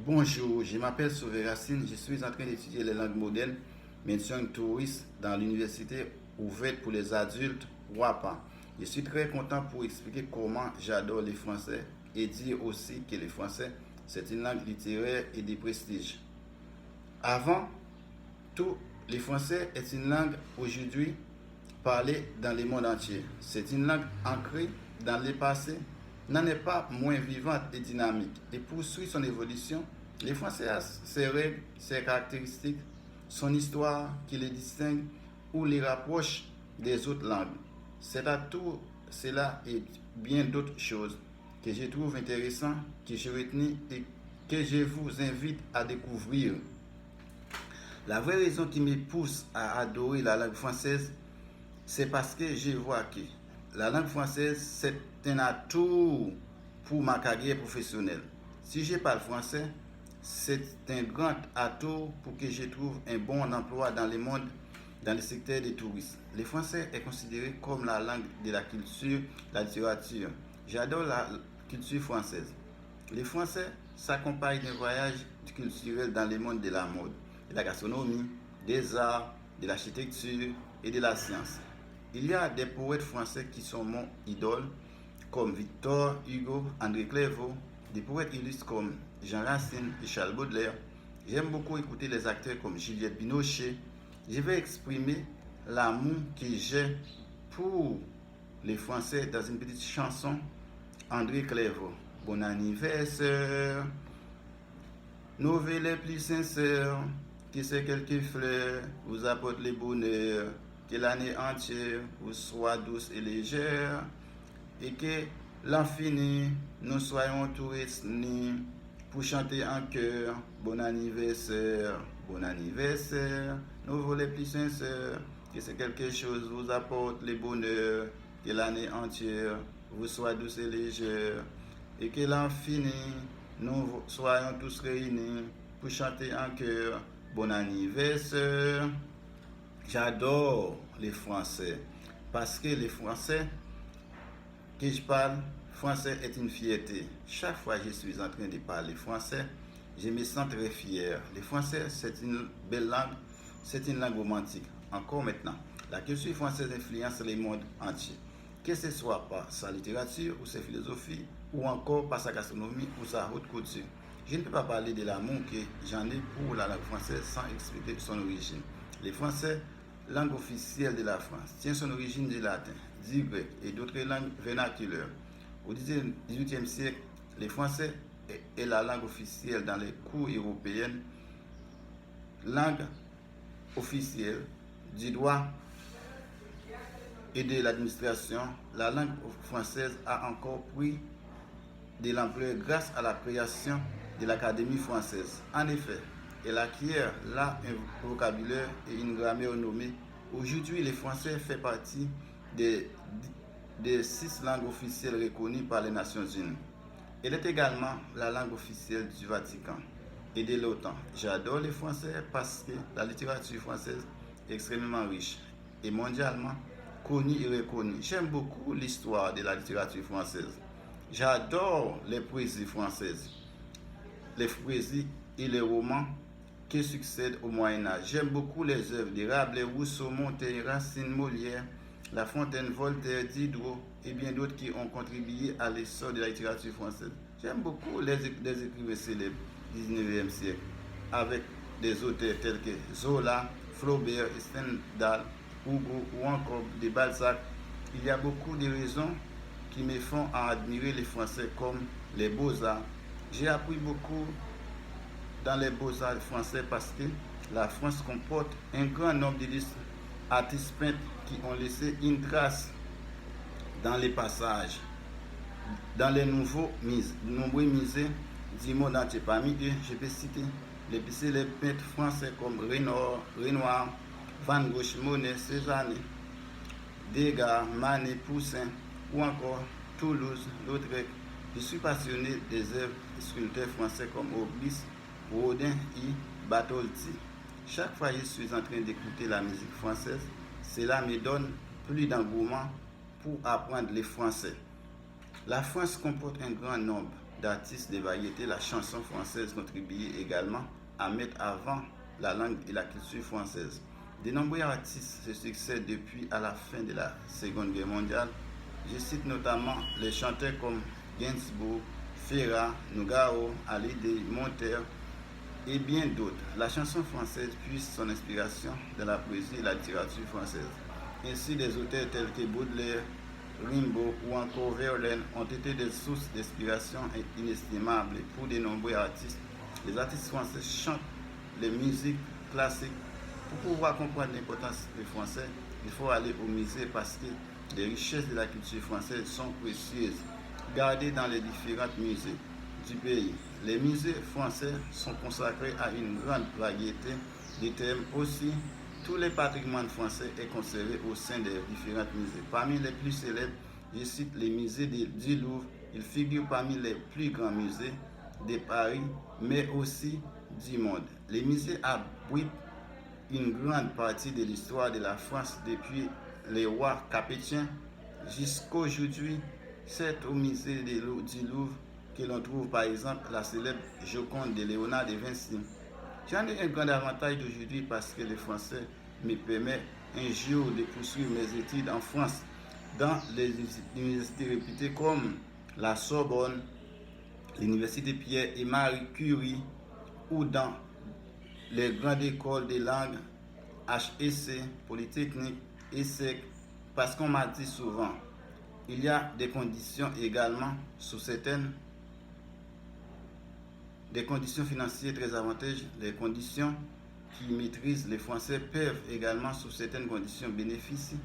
Bonjour, je m'appelle Sauvé Racine, je suis en train d'étudier les langues modernes, mention touriste dans l'université ouverte pour les adultes WAPA. Je suis très content pour expliquer comment j'adore les Français et dire aussi que le français, c'est une langue littéraire et de prestige. Avant tout, le français est une langue aujourd'hui parlée dans le monde entier. C'est une langue ancrée dans le passé, n'en est pas moins vivante et dynamique et poursuit son évolution. Le français a ses règles, ses caractéristiques, son histoire qui le distingue ou les rapproche des autres langues. C'est à tout cela et bien d'autres choses que je trouve intéressant, que je retiens et que je vous invite à découvrir. La vraie raison qui me pousse à adorer la langue française, c'est parce que je vois que la langue française, c'est un atout pour ma carrière professionnelle. Si je parle français, c'est un grand atout pour que je trouve un bon emploi dans le monde, dans le secteur des touristes. Le français est considéré comme la langue de la culture, la littérature. J'adore la culture française. Le français s'accompagne d'un voyage culturel dans le monde de la mode, de la gastronomie, des arts, de l'architecture et de la science. Il y a des poètes français qui sont mon idole, comme Victor Hugo, André Clévaux, des poètes illustres comme Jean Racine et Charles Baudelaire. J'aime beaucoup écouter les acteurs comme Juliette Binoche. Je vais exprimer l'amour que j'ai pour les Français dans une petite chanson. André Clévaux. Bon anniversaire, nos vœux les plus sincères, que ces quelques fleurs vous apportent le bonheur, que l'année entière vous soit douce et légère, et que l'infini nous soyons tous réunis pour chanter en chœur. Bon anniversaire, nos vœux les plus sincères, que c'est quelque chose vous apporte le bonheur, que l'année entière vous soit douce et légère, et que l'infini nous soyons tous réunis pour chanter en chœur. Bon anniversaire. J'adore les Français parce que les Français que je parle, français est une fierté. Chaque fois que je suis en train de parler français, je me sens très fier. Le français, c'est une belle langue, c'est une langue romantique. Encore maintenant, la culture française influence le monde entier, que ce soit par sa littérature ou sa philosophie, ou encore par sa gastronomie ou sa haute couture. Je ne peux pas parler de l'amour que j'en ai pour la langue française sans expliquer son origine. Le français, langue officielle de la France, tient son origine du latin, du grec et d'autres langues vernaculaires. Au XVIIIe siècle, le français est la langue officielle dans les cours européennes, langue officielle du droit et de l'administration. La langue française a encore pris de l'ampleur grâce à la création de l'Académie française. En effet, elle acquiert là un vocabulaire et une grammaire nommée. Aujourd'hui, le français fait partie des 6 langues officielles reconnues par les Nations Unies. Elle est également la langue officielle du Vatican et de l'OTAN. J'adore le français parce que la littérature française est extrêmement riche et mondialement connue et reconnue. J'aime beaucoup l'histoire de la littérature française. J'adore les poésies françaises, les poésies et les romans qui succèdent au Moyen-Âge. J'aime beaucoup les œuvres de Rabelais, Rousseau, Montaigne, Racine, Molière, La Fontaine, Voltaire, Diderot et bien d'autres qui ont contribué à l'essor de la littérature française. J'aime beaucoup les écrivains célèbres du 19e siècle, avec des auteurs tels que Zola, Flaubert, Stendhal, Hugo ou encore de Balzac. Il y a beaucoup de raisons qui me font admirer les Français comme les beaux-arts. J'ai appris beaucoup dans les beaux-arts français parce que la France comporte un grand nombre d'artistes peintres qui ont laissé une trace dans les passages, dans les nombreux musées du monde entier. Parmi eux, je peux citer les peintres français comme Renoir, Van Gogh, Monet, Cézanne, Degas, Manet, Poussin ou encore Toulouse-Lautrec. Je suis passionné des œuvres de sculpteurs français comme Auguste Rodin et Bartholdi. Chaque fois que je suis en train d'écouter la musique française, cela me donne plus d'engouement pour apprendre le français. La France comporte un grand nombre d'artistes de variété, la chanson française contribue également à mettre avant la langue et la culture française. De nombreux artistes se succèdent depuis à la fin de la Seconde Guerre mondiale. Je cite notamment les chanteurs comme Gainsbourg, Ferrat, Nougaro, Hallyday, Montère et bien d'autres. La chanson française puise son inspiration dans la poésie et la littérature française. Ainsi, des auteurs tels que Baudelaire, Rimbaud ou encore Verlaine ont été des sources d'inspiration inestimables pour de nombreux artistes. Les artistes français chantent les musiques classiques. Pour pouvoir comprendre l'importance du français, il faut aller au musée parce que les richesses de la culture française sont précieuses, gardées dans les différents musées du pays. Les musées français sont consacrés à une grande variété de thèmes. Aussi, tout le patrimoine français est conservé au sein des différents musées. Parmi les plus célèbres, je cite les musées du Louvre. Il figure parmi les plus grands musées de Paris, mais aussi du monde. Les musées abritent une grande partie de l'histoire de la France depuis les rois capétiens jusqu'à aujourd'hui. C'est au musée du Louvre que l'on trouve par exemple la célèbre Joconde de Léonard de Vinci. J'en ai un grand avantage aujourd'hui parce que le français me permet un jour de poursuivre mes études en France dans les universités réputées comme la Sorbonne, l'université Pierre et Marie Curie ou dans les grandes écoles de langue HEC, Polytechnique, ESSEC, parce qu'on m'a dit souvent, il y a des conditions également sous certaines des conditions financières très avantageuses. Les conditions qui maîtrisent les Français peuvent également, sous certaines conditions, bénéficier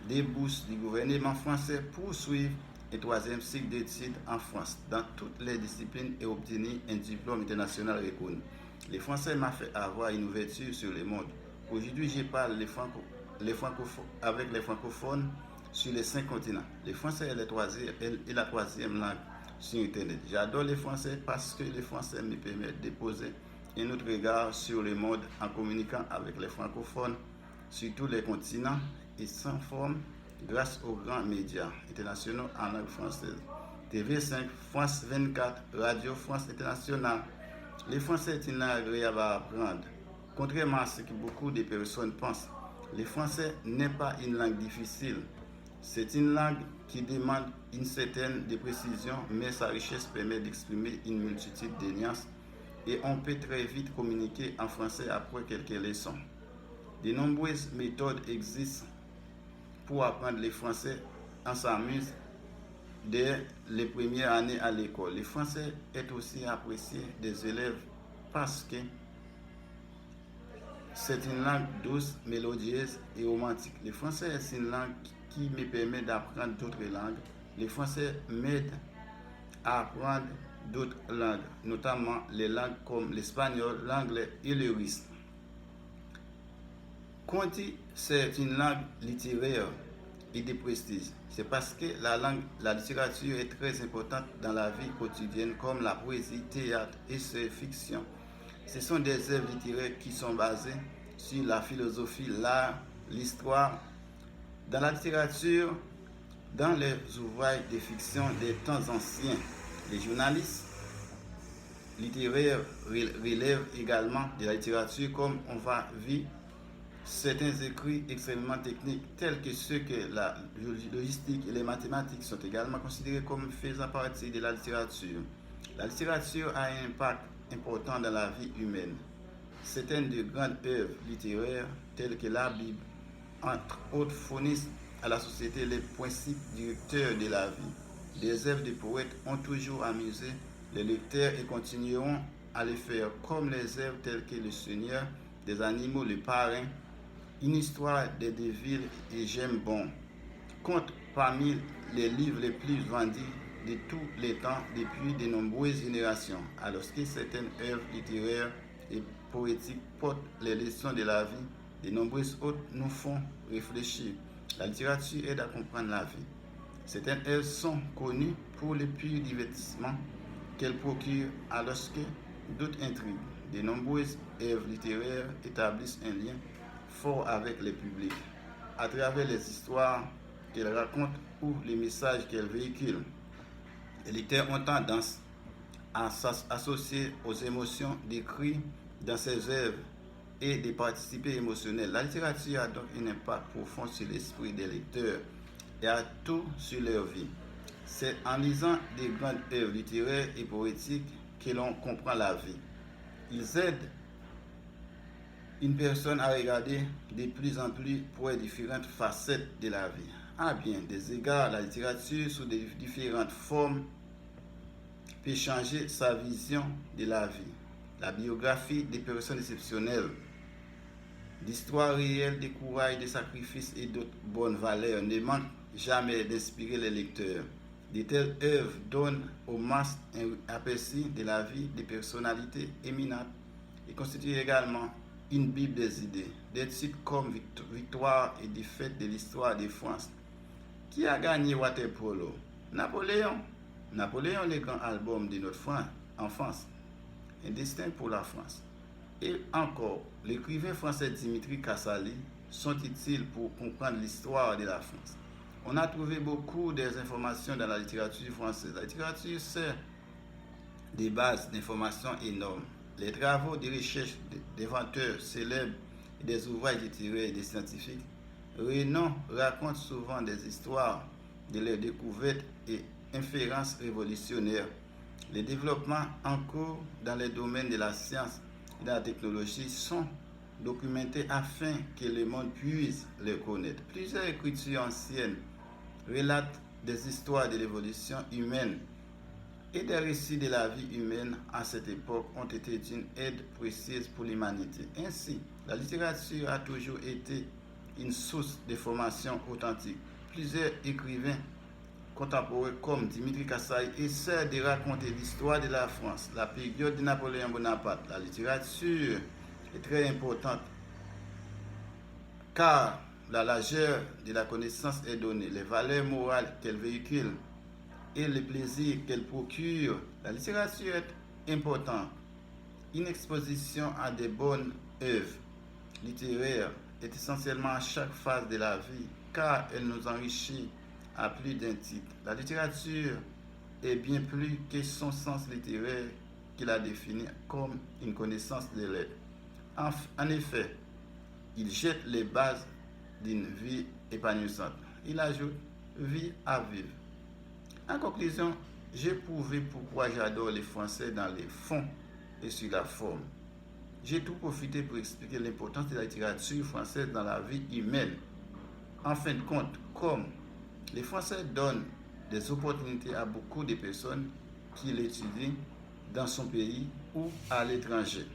des bourses du gouvernement français pour suivre un troisième cycle d'études en France dans toutes les disciplines et obtenir un diplôme international reconnu. Les Français m'ont fait avoir une ouverture sur le monde. Aujourd'hui, je parle avec les francophones sur les 5 continents. Le français est la troisième langue sur Internet. J'adore les Français parce que les Français me permettent de poser un autre regard sur le monde en communiquant avec les francophones sur tous les continents et sans forme grâce aux grands médias internationaux en langue française. TV5, France 24, Radio France Internationale. Le français est une langue agréable à apprendre. Contrairement à ce que beaucoup de personnes pensent, le français n'est pas une langue difficile. C'est une langue qui demande une certaine précision, mais sa richesse permet d'exprimer une multitude de nuances et on peut très vite communiquer en français après quelques leçons. De nombreuses méthodes existent pour apprendre le français. On s'amuse dès les premières années à l'école. Le français est aussi apprécié des élèves parce que c'est une langue douce, mélodieuse et romantique. Le français est une langue qui me permet d'apprendre d'autres langues. Le français m'aide à apprendre d'autres langues, notamment les langues comme l'espagnol, l'anglais et le russe. Conti, c'est une langue littéraire et de prestige. C'est parce que la littérature est très importante dans la vie quotidienne, comme la poésie, théâtre et fiction. Ce sont des œuvres littéraires qui sont basées sur la philosophie, l'art, l'histoire. Dans la littérature, dans les ouvrages de fiction des temps anciens, les journalistes littéraires relèvent également de la littérature comme on va vivre certains écrits extrêmement techniques tels que ceux que la logistique et les mathématiques sont également considérés comme faisant partie de la littérature. La littérature a un impact important dans la vie humaine. Certaines de grandes œuvres littéraires telles que la Bible, entre autres, fournissent à la société les principes directeurs de la vie. Des œuvres de poètes ont toujours amusé les lecteurs et continueront à le faire, comme les œuvres telles que Le Seigneur des animaux, Le Parrain, Une histoire des villes et J'aime bon, compte parmi les livres les plus vendus de tous les temps depuis de nombreuses générations, alors que certaines œuvres littéraires et poétiques portent les leçons de la vie. De nombreuses autres nous font réfléchir. La littérature aide à comprendre la vie. Certaines œuvres sont connues pour le pur divertissement qu'elles procurent, alors que d'autres intrigues. De nombreuses œuvres littéraires établissent un lien fort avec le public à travers les histoires qu'elles racontent ou les messages qu'elles véhiculent. Les lecteurs ont tendance associé aux émotions décrites dans ses œuvres et des participés émotionnels. La littérature a donc un impact profond sur l'esprit des lecteurs et a tout sur leur vie. C'est en lisant des grandes œuvres littéraires et poétiques que l'on comprend la vie. Ils aident une personne à regarder de plus en plus pour les différentes facettes de la vie. À bien des égards, la littérature sous des différentes formes peut changer sa vision de la vie. La biographie des personnes exceptionnelles, l'histoire réelle des courages, des sacrifices et d'autres bonnes valeurs ne manquent jamais d'inspirer les lecteurs. De telles œuvres donnent aux masses un aperçu de la vie des personnalités éminentes et constituent également une bible des idées. Des titres comme Victoire et défaite de l'histoire de France. Qui a gagné Waterpolo? Napoléon. Napoléon, le grand album de notre enfance. Un destin pour la France. Et encore, l'écrivain français Dimitri Kassali sont utiles pour comprendre l'histoire de la France. On a trouvé beaucoup d'informations dans la littérature française. La littérature sert des bases d'informations énormes. Les travaux de recherche d'inventeurs célèbres et des ouvrages littéraires et des scientifiques Renan raconte souvent des histoires de leurs découvertes et inférences révolutionnaires. Les développements en cours dans les domaines de la science et de la technologie sont documentés afin que le monde puisse les connaître. Plusieurs écritures anciennes relatent des histoires de l'évolution humaine et des récits de la vie humaine à cette époque ont été d'une aide précieuse pour l'humanité. Ainsi, la littérature a toujours été une source de formation authentique. Plusieurs écrivains contemporains comme Dimitri Kassai essaient de raconter l'histoire de la France, la période de Napoléon Bonaparte. La littérature est très importante car la largeur de la connaissance est donnée, les valeurs morales qu'elle véhicule et les plaisirs qu'elle procure. La littérature est importante. Une exposition à des bonnes œuvres littéraires est essentiellement à chaque phase de la vie car elle nous enrichit à plus d'un titre. La littérature est bien plus que son sens littéraire qui la définit comme une connaissance des lettres. En effet, il jette les bases d'une vie épanouissante. Il ajoute vie à vivre. En conclusion, j'ai prouvé pourquoi j'adore les Français dans les fonds et sur la forme. J'ai tout profité pour expliquer l'importance de la littérature française dans la vie humaine. En fin de compte, comme les Français donnent des opportunités à beaucoup de personnes qui l'étudient dans son pays ou à l'étranger.